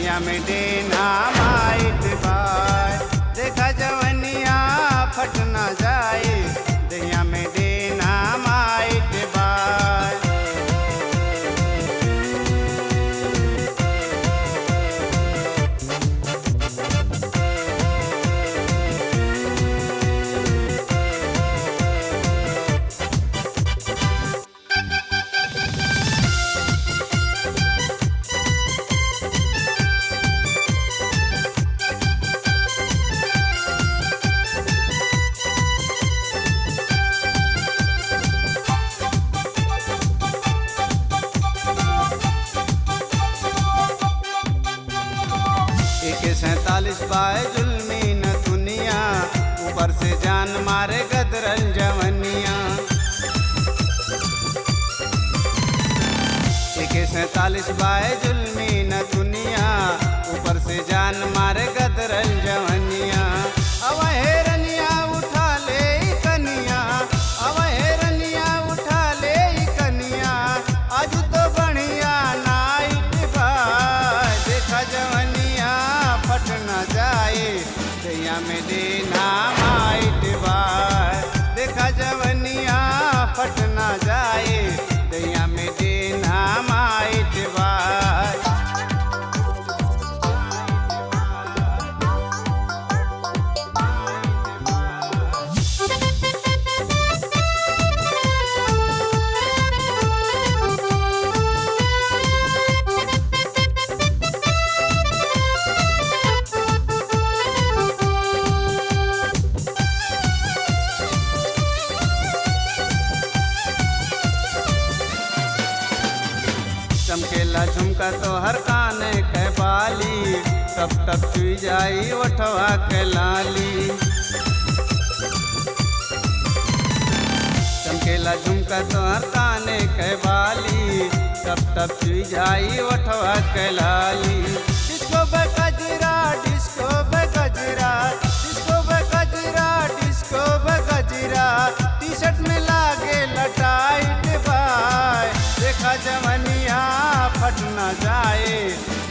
दैया में देना माइट बाय। देखा जवनिया फट न जाए, दैया में देना माइट बाय। AK 47 बाय जुल्मी न दुनिया, ऊपर से जान मारे गदरल जवनिया। AK 47 बाय जुल्मी न दुनिया, ऊपर से जान मारे गदरल जवनिया। अब हेरनिया उठा ले कनिया, अब हेरनिया उठा ले कनिया, आज तो बढ़िया नाइट बाय। देखा जवनिया फट न जाए, दैया में देना माइट बाय। देखा जवनिया फट न जाए, दैया में देना माइट बाय। चमकेला झुमका तो हर काने के बाली, टप टप चुई जाई ओठवा के लाली। चमकेला झुमका तो हर काने के बाली, टप टप चुई जाई ओठवा के लाली। डिस्को बे गजरा, डिस्को बे गजरा, डिस्को बे गजरा, डिस्को बे गजरा, टी-शर्ट में लागे लटाइट बाय। देखा जवनिया फट न जाए,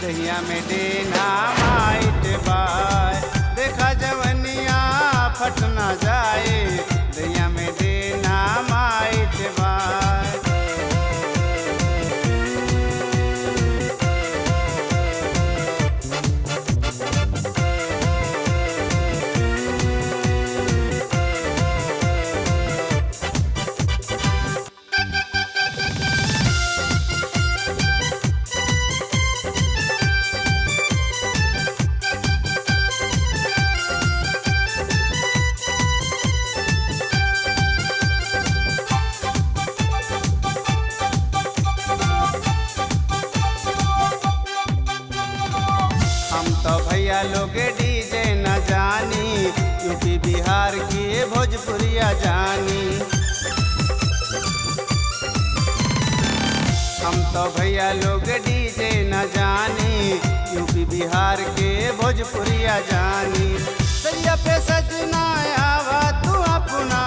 दैया में देना माइट बाय। देखा जवनिया फट न जाए, दैया में देना माइट बाय। हम तो भैया लोग डीजे न जानी, यूपी बिहार की ये भोजपुरिया जानी। हम तो भैया लोग डीजे न जानी, यूपी बिहार के भोजपुरिया जानी। सजिया पे सजना आवा तू अपना,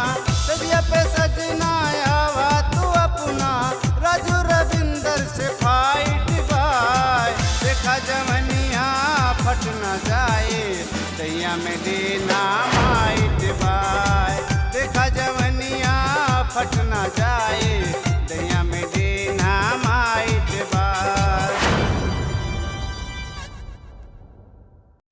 सजिया पे सजना आवा तू अपना, राजू रविंदर से फाइट बाय। देखा जवनिया फट न जाए, दैया में देना